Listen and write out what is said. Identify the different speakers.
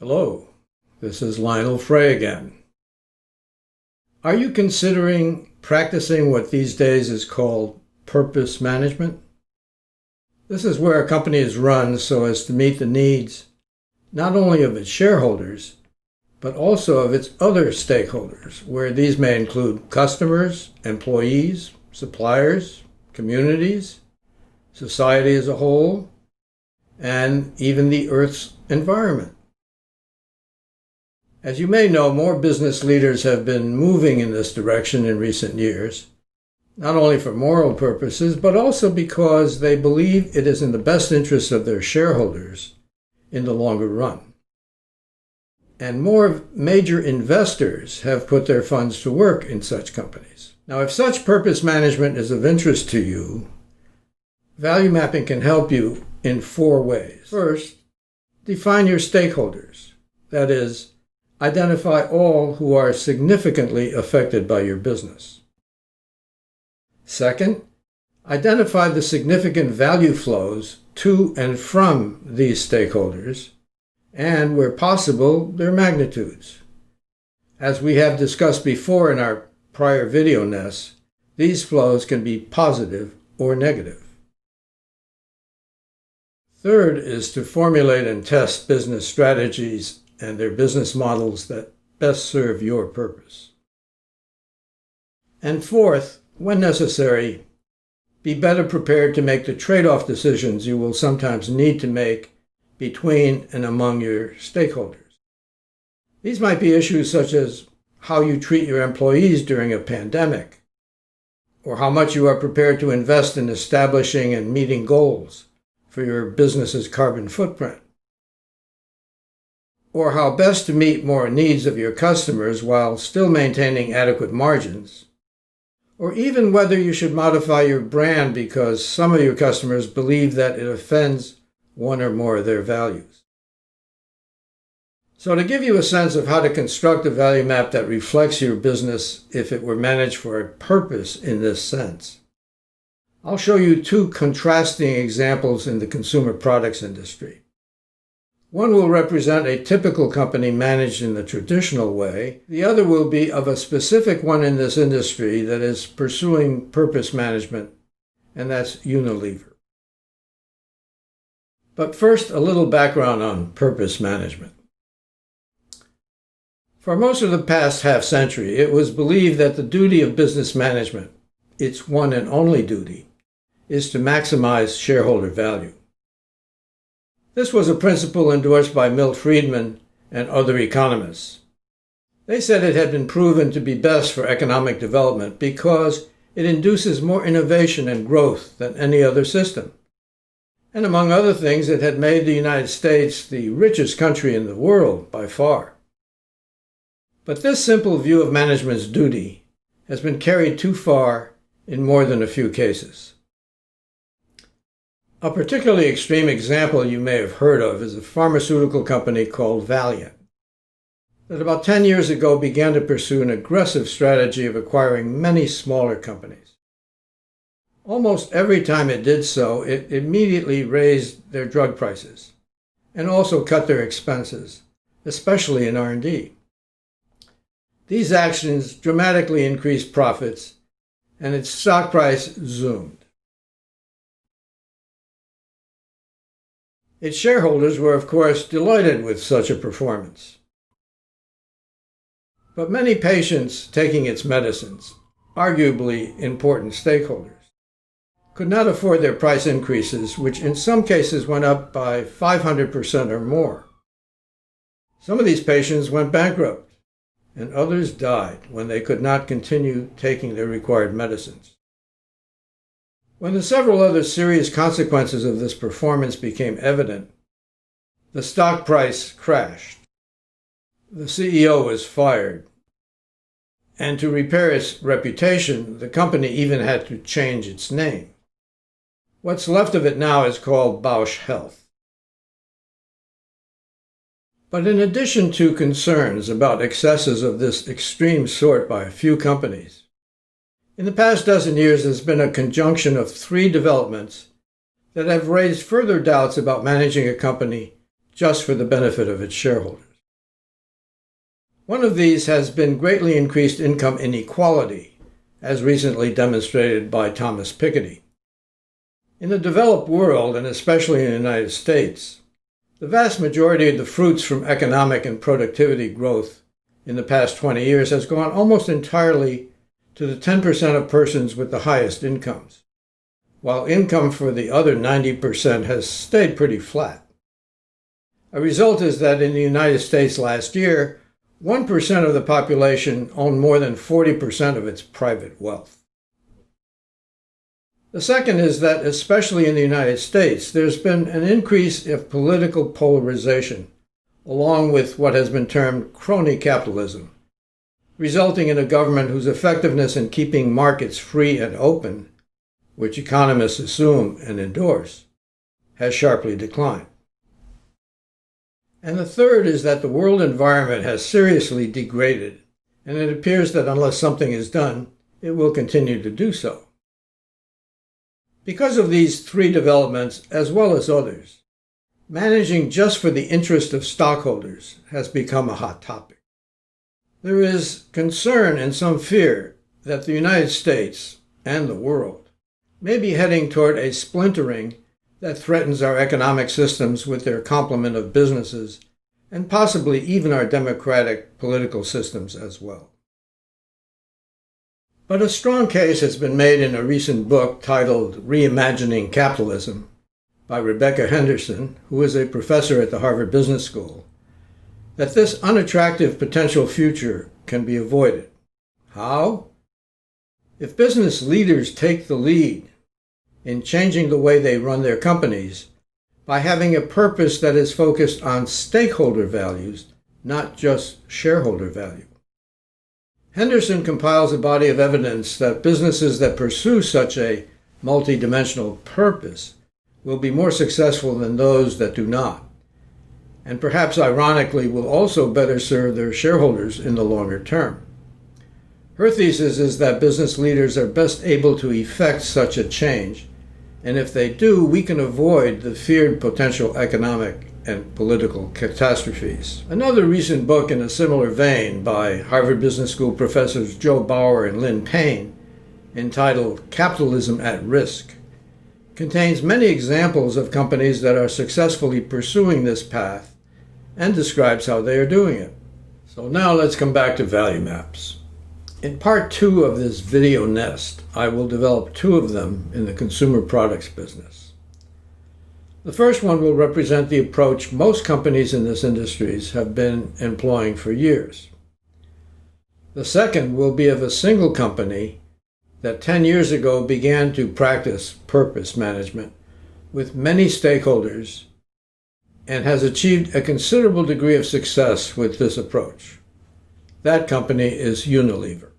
Speaker 1: Hello, this is Lionel Frey again. Are you considering practicing what these days is called purpose management? This is where a company is run so as to meet the needs not only of its shareholders, but also of its other stakeholders, where these may include customers, employees, suppliers, communities, society as a whole, and even the Earth's environment. As you may know, more business leaders have been moving in this direction in recent years, not only for moral purposes, but also because they believe it is in the best interest of their shareholders in the longer run. And more major investors have put their funds to work in such companies. Now, if such purpose management is of interest to you, value mapping can help you in 4 ways. First, define your stakeholders. That is, identify all who are significantly affected by your business. Second, identify the significant value flows to and from these stakeholders, and where possible, their magnitudes. As we have discussed before in our prior video nests, these flows can be positive or negative. Third is to formulate and test business strategies and their business models that best serve your purpose. And fourth, when necessary, be better prepared to make the trade-off decisions you will sometimes need to make between and among your stakeholders. These might be issues such as how you treat your employees during a pandemic, or how much you are prepared to invest in establishing and meeting goals for your business's carbon footprint, or how best to meet more needs of your customers while still maintaining adequate margins, or even whether you should modify your brand because some of your customers believe that it offends one or more of their values. So to give you a sense of how to construct a value map that reflects your business if it were managed for a purpose in this sense, I'll show you 2 contrasting examples in the consumer products industry. One will represent a typical company managed in the traditional way. The other will be of a specific one in this industry that is pursuing purpose management, and that's Unilever. But first, a little background on purpose management. For most of the past half-century, it was believed that the duty of business management, its one and only duty, is to maximize shareholder value. This was a principle endorsed by Milt Friedman and other economists. They said it had been proven to be best for economic development because it induces more innovation and growth than any other system. And among other things, it had made the United States the richest country in the world by far. But this simple view of management's duty has been carried too far in more than a few cases. A particularly extreme example you may have heard of is a pharmaceutical company called Valeant, that about 10 years ago began to pursue an aggressive strategy of acquiring many smaller companies. Almost every time it did so, it immediately raised their drug prices and also cut their expenses, especially in R&D. These actions dramatically increased profits, and its stock price zoomed. Its shareholders were, of course, delighted with such a performance. But many patients taking its medicines, arguably important stakeholders, could not afford their price increases, which in some cases went up by 500% or more. Some of these patients went bankrupt, and others died when they could not continue taking their required medicines. When the several other serious consequences of this performance became evident, the stock price crashed. The CEO was fired, and to repair its reputation, the company even had to change its name. What's left of it now is called Bausch Health. But in addition to concerns about excesses of this extreme sort by a few companies, in the past dozen years there's been a conjunction of 3 developments that have raised further doubts about managing a company just for the benefit of its shareholders. One of these has been greatly increased income inequality, as recently demonstrated by Thomas Piketty. In the developed world, and especially in the United States, the vast majority of the fruits from economic and productivity growth in the past 20 years has gone almost entirely to the 10% of persons with the highest incomes, while income for the other 90% has stayed pretty flat. A result is that in the United States last year, 1% of the population owned more than 40% of its private wealth. The second is that, especially in the United States, there's been an increase of political polarization, along with what has been termed crony capitalism, resulting in a government whose effectiveness in keeping markets free and open, which economists assume and endorse, has sharply declined. And the third is that the world environment has seriously degraded, and it appears that unless something is done, it will continue to do so. Because of these three developments, as well as others, managing just for the interest of stockholders has become a hot topic. There is concern and some fear that the United States and the world may be heading toward a splintering that threatens our economic systems with their complement of businesses, and possibly even our democratic political systems as well. But a strong case has been made in a recent book titled Reimagining Capitalism by Rebecca Henderson, who is a professor at the Harvard Business School, that this unattractive potential future can be avoided. How? If business leaders take the lead in changing the way they run their companies by having a purpose that is focused on stakeholder values, not just shareholder value. Henderson compiles a body of evidence that businesses that pursue such a multidimensional purpose will be more successful than those that do not, and perhaps ironically will also better serve their shareholders in the longer term. Her thesis is that business leaders are best able to effect such a change, and if they do, we can avoid the feared potential economic and political catastrophes. Another recent book in a similar vein by Harvard Business School professors Joe Bauer and Lynn Payne, entitled Capitalism at Risk, contains many examples of companies that are successfully pursuing this path and describes how they are doing it. So now let's come back to value maps. In part 2 of this video nest, I will develop 2 of them in the consumer products business. The first one will represent the approach most companies in this industry have been employing for years. The second will be of a single company that 10 years ago began to practice purpose management with many stakeholders and has achieved a considerable degree of success with this approach. That company is Unilever.